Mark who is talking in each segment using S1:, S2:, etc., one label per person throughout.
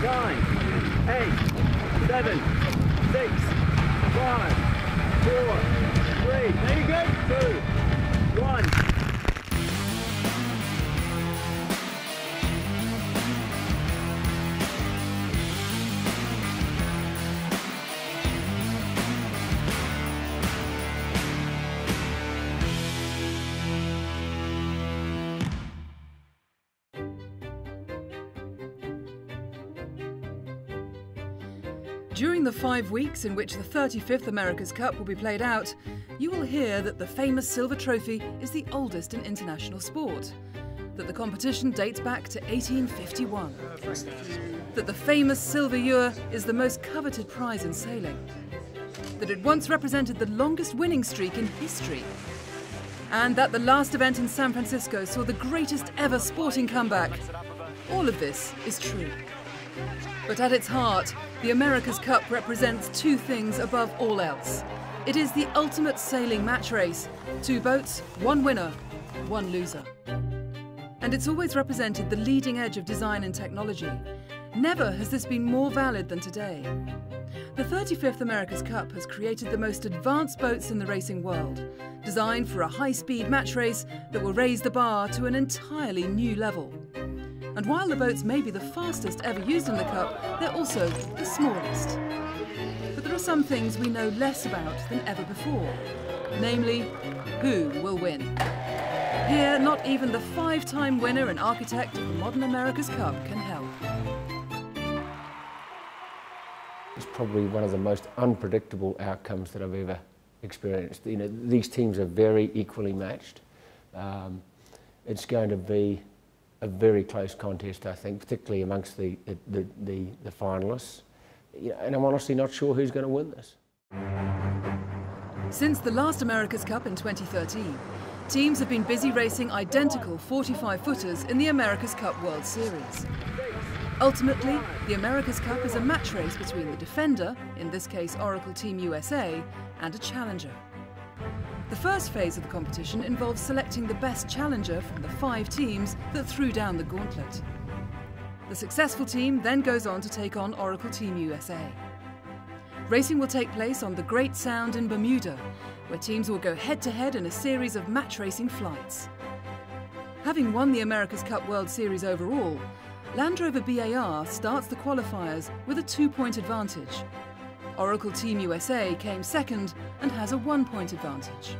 S1: 9, 8, 7, 6, 5, 4, 3. Very good. 2, 1.
S2: During the 5 weeks in which the 35th America's Cup will be played out, you will hear that the famous silver trophy is the oldest in international sport, that the competition dates back to 1851, that the famous silver ewer is the most coveted prize in sailing, that it once represented the longest winning streak in history, and that the last event in San Francisco saw the greatest ever sporting comeback. All of this is true. But at its heart, the America's Cup represents 2 things above all else. It is the ultimate sailing match race. 2 boats, 1 winner, 1 loser. And it's always represented the leading edge of design and technology. Never has this been more valid than today. The 35th America's Cup has created the most advanced boats in the racing world, designed for a high-speed match race that will raise the bar to an entirely new level. And while the boats may be the fastest ever used in the Cup, they're also the smallest. But there are some things we know less about than ever before, namely, who will win. Here, not even the 5-time winner and architect of the modern America's Cup can help.
S3: It's probably one of the most unpredictable outcomes that I've ever experienced. You know, these teams are very equally matched. It's going to be a very close contest, I think, particularly amongst the finalists. You know, and I'm honestly not sure who's going to win this.
S2: Since the last America's Cup in 2013, teams have been busy racing identical 45-footers in the America's Cup World Series. Ultimately, the America's Cup is a match race between the defender, in this case Oracle Team USA, and a challenger. The first phase of the competition involves selecting the best challenger from the 5 teams that threw down the gauntlet. The successful team then goes on to take on Oracle Team USA. Racing will take place on the Great Sound in Bermuda, where teams will go head-to-head in a series of match racing flights. Having won the America's Cup World Series overall, Land Rover BAR starts the qualifiers with a 2-point advantage. Oracle Team USA came second and has a 1-point advantage.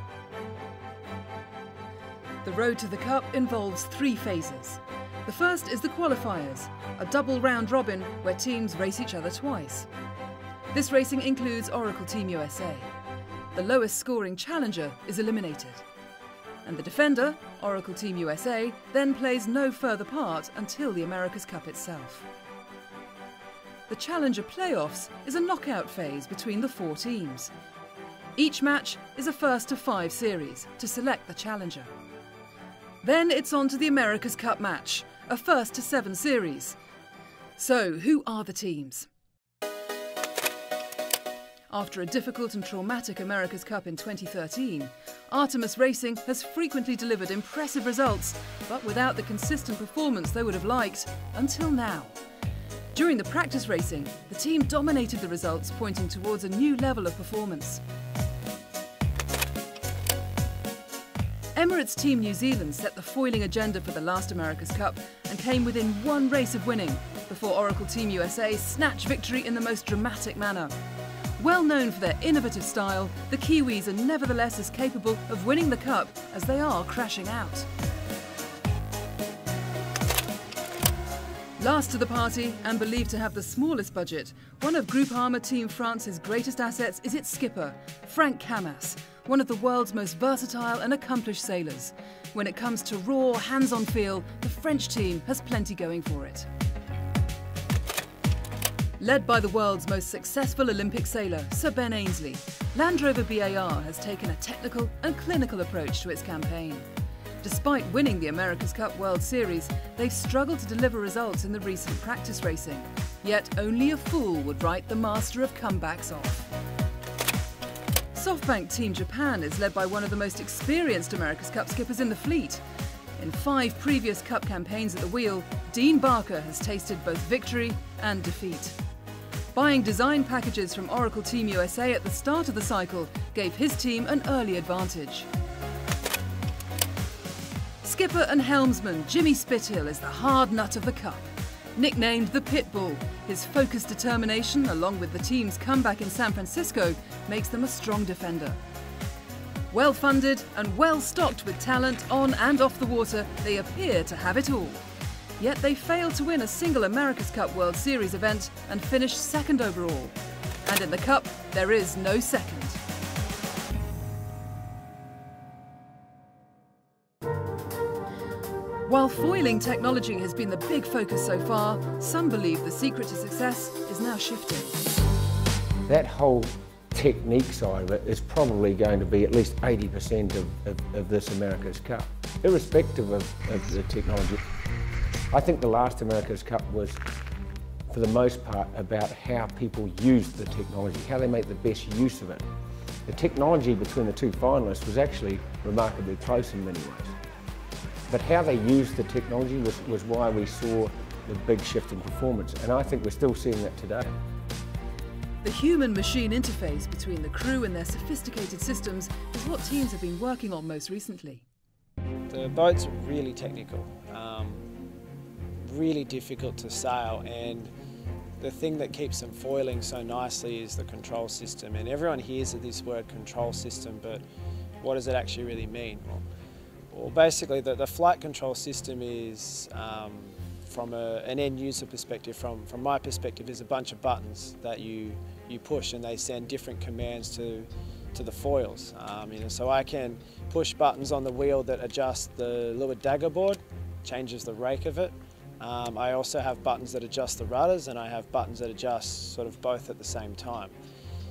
S2: The road to the Cup involves 3 phases. The first is the qualifiers, a double round robin where teams race each other twice. This racing includes Oracle Team USA. The lowest scoring challenger is eliminated. And the defender, Oracle Team USA, then plays no further part until the America's Cup itself. The Challenger Playoffs is a knockout phase between the 4 teams. Each match is a 1-to-5 series to select the challenger. Then it's on to the America's Cup match, a 1-to-7 series. So, who are the teams? After a difficult and traumatic America's Cup in 2013, Artemis Racing has frequently delivered impressive results, but without the consistent performance they would have liked, until now. During the practice racing, the team dominated the results, pointing towards a new level of performance. Emirates Team New Zealand set the foiling agenda for the last America's Cup and came within 1 race of winning, before Oracle Team USA snatched victory in the most dramatic manner. Well known for their innovative style, the Kiwis are nevertheless as capable of winning the Cup as they are crashing out. Last to the party, and believed to have the smallest budget, one of Groupama Team France's greatest assets is its skipper, Franck Camas, one of the world's most versatile and accomplished sailors. When it comes to raw, hands-on feel, the French team has plenty going for it. Led by the world's most successful Olympic sailor, Sir Ben Ainslie, Land Rover BAR has taken a technical and clinical approach to its campaign. Despite winning the America's Cup World Series, they've struggled to deliver results in the recent practice racing. Yet only a fool would write the master of comebacks off. SoftBank Team Japan is led by one of the most experienced America's Cup skippers in the fleet. In 5 previous Cup campaigns at the wheel, Dean Barker has tasted both victory and defeat. Buying design packages from Oracle Team USA at the start of the cycle gave his team an early advantage. Skipper and helmsman Jimmy Spithill is the hard nut of the Cup. Nicknamed the Pitbull, his focused determination along with the team's comeback in San Francisco makes them a strong defender. Well funded and well stocked with talent on and off the water, they appear to have it all. Yet they failed to win a single America's Cup World Series event and finished second overall. And in the Cup, there is no second. While foiling technology has been the big focus so far, some believe the secret to success is now shifting.
S3: That whole technique side of it is probably going to be at least 80% of this America's Cup, irrespective of the technology. I think the last America's Cup was, for the most part, about how people use the technology, how they make the best use of it. The technology between the two finalists was actually remarkably close in many ways. But how they used the technology was why we saw the big shift in performance, and I think we're still seeing that today.
S2: The human-machine interface between the crew and their sophisticated systems is what teams have been working on most recently.
S4: The boats are really technical, really difficult to sail, and the thing that keeps them foiling so nicely is the control system. And everyone hears of this word control system, but what does it actually really mean? Well, basically the flight control system is, from an end user perspective, from my perspective, is a bunch of buttons that you push, and they send different commands to the foils. So I can push buttons on the wheel that adjust the leeward dagger board, changes the rake of it. I also have buttons that adjust the rudders, and I have buttons that adjust sort of both at the same time.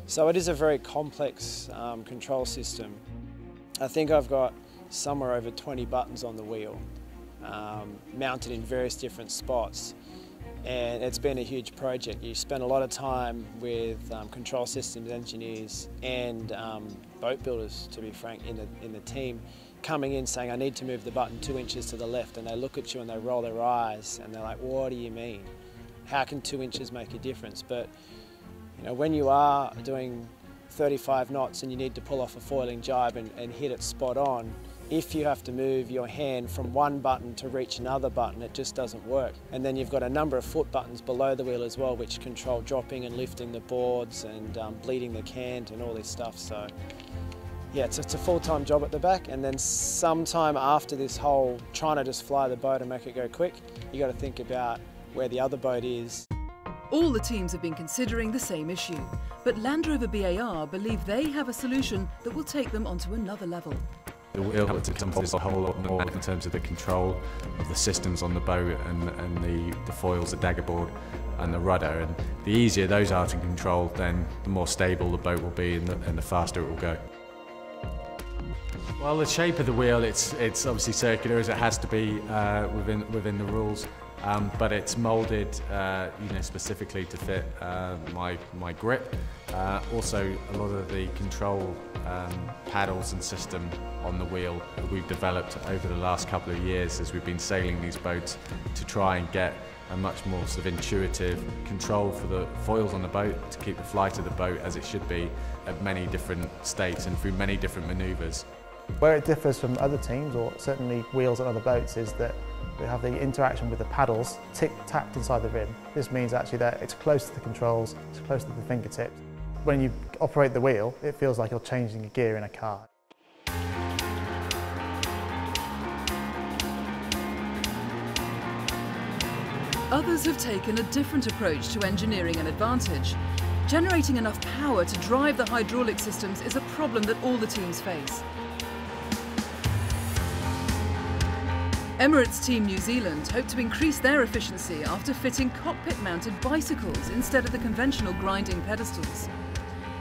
S4: So it is a very complex control system. I think I've got somewhere over 20 buttons on the wheel, mounted in various different spots. And it's been a huge project. You spend a lot of time with control systems engineers and boat builders, to be frank, in the team, coming in saying, I need to move the button 2 inches to the left, and they look at you and they roll their eyes and they're like, what do you mean? How can 2 inches make a difference? But when you are doing 35 knots and you need to pull off a foiling jibe and hit it spot on, if you have to move your hand from one button to reach another button, it just doesn't work. And then you've got a number of foot buttons below the wheel as well, which control dropping and lifting the boards and bleeding the cant and all this stuff. So yeah, it's a full-time job at the back. And then sometime after this whole trying to just fly the boat and make it go quick, you got to think about where the other boat is.
S2: All the teams have been considering the same issue, but Land Rover BAR believe they have a solution that will take them onto another level.
S5: The wheel involves a whole lot more in terms of the control of the systems on the boat and the foils, the dagger board and the rudder. And the easier those are to control, then the more stable the boat will be and the faster it will go. Well, the shape of the wheel, it's obviously circular as it has to be within the rules. But it's moulded, specifically to fit my grip. Also, a lot of the control paddles and system on the wheel that we've developed over the last couple of years as we've been sailing these boats to try and get a much more sort of intuitive control for the foils on the boat to keep the flight of the boat as it should be at many different states and through many different manoeuvres.
S6: Where it differs from other teams, or certainly wheels on other boats, is that we have the interaction with the paddles tacked inside the rim. This means actually that it's close to the controls, it's close to the fingertips. When you operate the wheel, it feels like you're changing a gear in a car.
S2: Others have taken a different approach to engineering an advantage. Generating enough power to drive the hydraulic systems is a problem that all the teams face. Emirates Team New Zealand hope to increase their efficiency after fitting cockpit-mounted bicycles instead of the conventional grinding pedestals.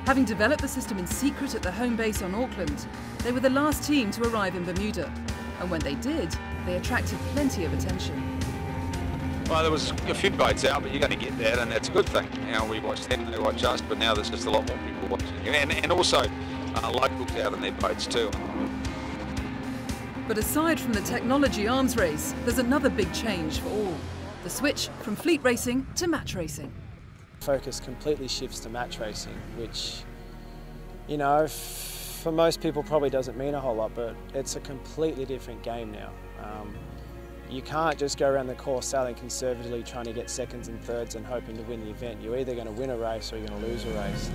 S2: Having developed the system in secret at their home base on Auckland, they were the last team to arrive in Bermuda. And when they did, they attracted plenty of attention.
S7: Well, there was a few boats out, but you're going to get that, and that's a good thing. We watch them, they watch us, but now there's just a lot more people watching you, and also locals out in their boats too.
S2: But aside from the technology arms race, there's another big change for all. the switch from fleet racing to match racing.
S4: Focus completely shifts to match racing, which, you know, for most people probably doesn't mean a whole lot, but it's a completely different game now. You can't just go around the course sailing conservatively trying to get seconds and thirds and hoping to win the event. You're either going to win a race or you're going to lose a race.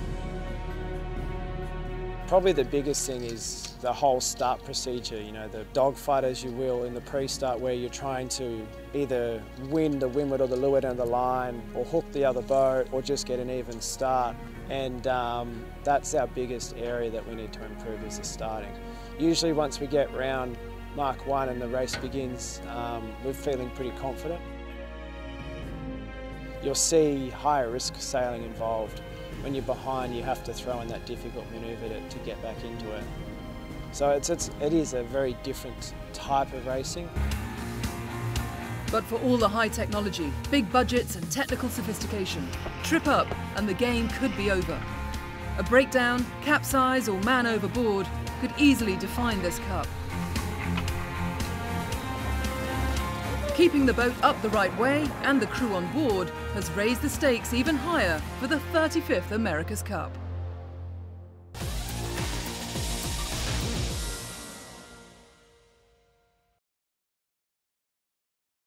S4: Probably the biggest thing is the whole start procedure, you know, the dogfight, as you will, in the pre-start, where you're trying to either win the windward or the leeward end of the line, or hook the other boat, or just get an even start. And that's our biggest area that we need to improve, is the starting. Usually once we get round Mark 1 and the race begins, we're feeling pretty confident. You'll see higher risk sailing involved. When you're behind, you have to throw in that difficult manoeuvre to get back into it. So it is a very different type of racing.
S2: But for all the high technology, big budgets and technical sophistication, trip up and the game could be over. A breakdown, capsize or man overboard could easily define this cup. Keeping the boat up the right way and the crew on board has raised the stakes even higher for the 35th America's Cup.